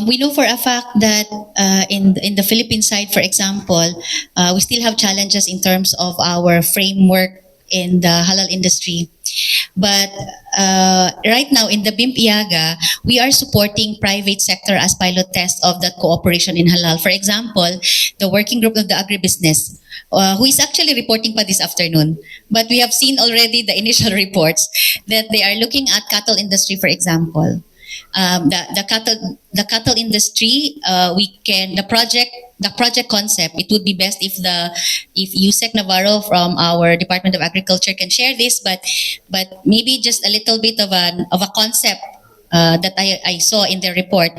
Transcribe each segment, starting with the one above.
We know for a fact that in the Philippine side, for example, we still have challenges in terms of our framework in the halal industry. But right now in the BIMP-EAGA, we are supporting private sector as pilot test of that cooperation in halal. For example, the working group of the agribusiness, who is actually reporting pa this afternoon. But we have seen already the initial reports that they are looking at cattle industry, for example. The cattle industry, the project concept, it would be best if Yusek Navarro from our Department of Agriculture can share this, but maybe just a little bit of a concept that I saw in the report.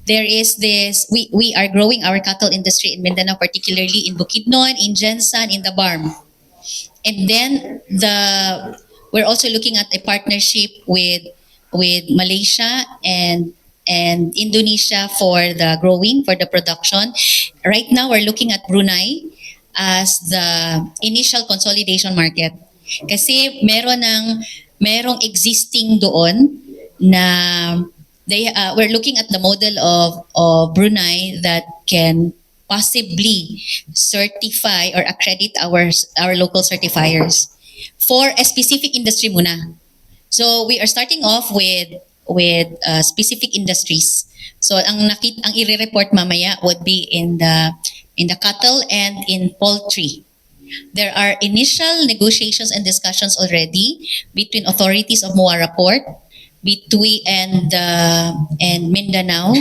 There is this, we are growing our cattle industry in Mindanao, particularly in Bukidnon, in Jensan, in the Barm. And then we're also looking at a partnership with Malaysia and Indonesia for the growing, for the production. Right now, we're looking at Brunei as the initial consolidation market. Kasi merong existing doon na we're looking at the model of Brunei that can possibly certify or accredit our local certifiers for a specific industry muna. So we are starting off with specific industries. So ang i-report mamaya would be in the cattle and in poultry. There are initial negotiations and discussions already between authorities of Muara Port, and Mindanao,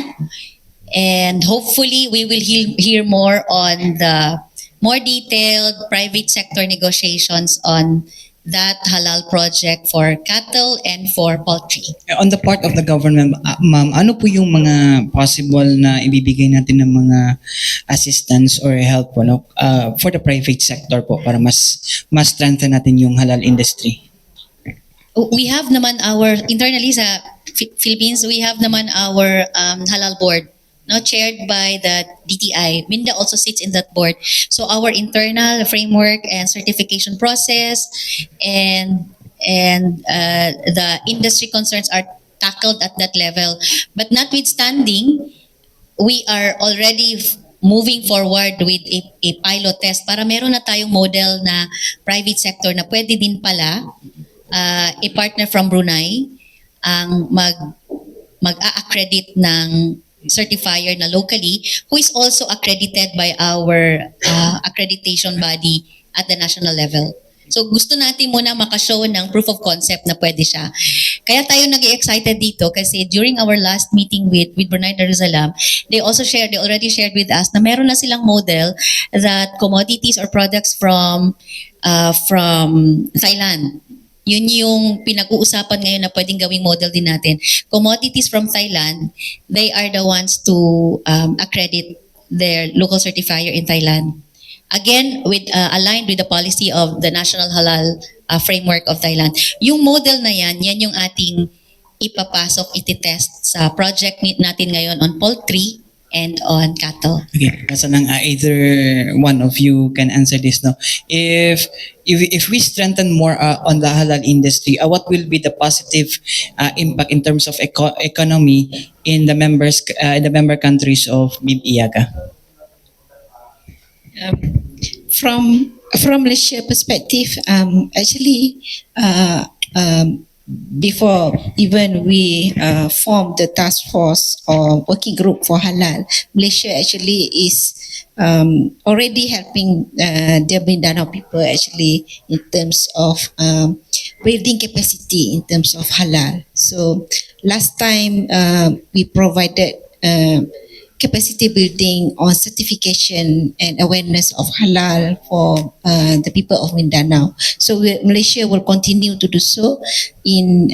and hopefully we will hear more on the more detailed private sector negotiations on that halal project for cattle and for poultry. On the part of the government, ma'am, ano po yung mga possible na ibibigay natin ng mga assistance or help po, no? For the private sector po para mas strengthen natin yung halal industry? We have naman internally sa Philippines, we have naman our halal board, no, chaired by the DTI. Minda also sits in that board. So our internal framework and certification process and the industry concerns are tackled at that level. But notwithstanding, we are already moving forward with a pilot test para meron na tayong model na private sector na pwede din pala a partner from Brunei ang mag-a-accredit ng certifier na locally, who is also accredited by our accreditation body at the national level. So gusto natin muna makashow ng proof of concept na pwede siya. Kaya tayo nag-excited dito kasi during our last meeting with Brunei Darussalam, they already shared with us na meron na silang model that commodities or products from Thailand. Yun yung pinag-uusapan ngayon na pwedeng gawing model din natin. Commodities from Thailand, they are the ones to accredit their local certifier in Thailand. Again, aligned with the policy of the National Halal Framework of Thailand. Yung model na yan yung ating ipapasok, ititest sa project natin ngayon on poultry and on cattle. Okay, nasa nang either one of you can answer this now. If we strengthen more on the halal industry, what will be the positive impact in terms of economy in the member countries of BIMP-EAGA? From Malaysia perspective, actually, before even we form the task force or working group for halal, Malaysia actually is already helping the Mindanao people actually in terms of building capacity in terms of halal. So last time we provided capacity building on certification and awareness of halal for the people of Mindanao. So Malaysia will continue to do so in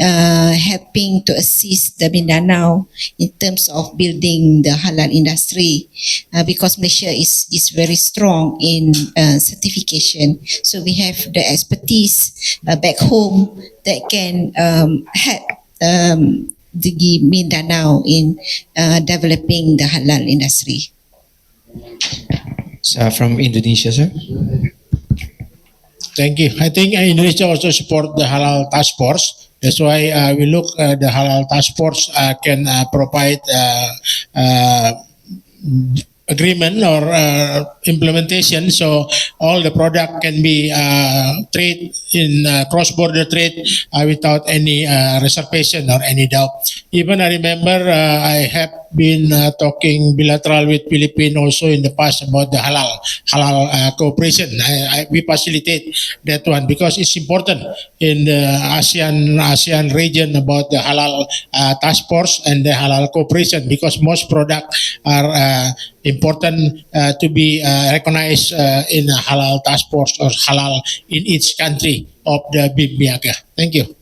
helping to assist the Mindanao in terms of building the halal industry because Malaysia is very strong in certification. So we have the expertise back home that can help the Mindanao in developing the halal industry. From Indonesia, sir. Thank you. I think Indonesia also support the halal task force That's why we look the Halal Task Force can provide agreement or implementation, so all the product can be trade in cross-border trade without any reservation or any doubt. Even I remember I have been talking bilateral with Philippines also in the past about the halal cooperation. We facilitate that one because it's important in the ASEAN region about the halal task force and the halal cooperation, because most products are important to be recognized in a halal task force or halal in each country of the BIMP-EAGA. Thank you.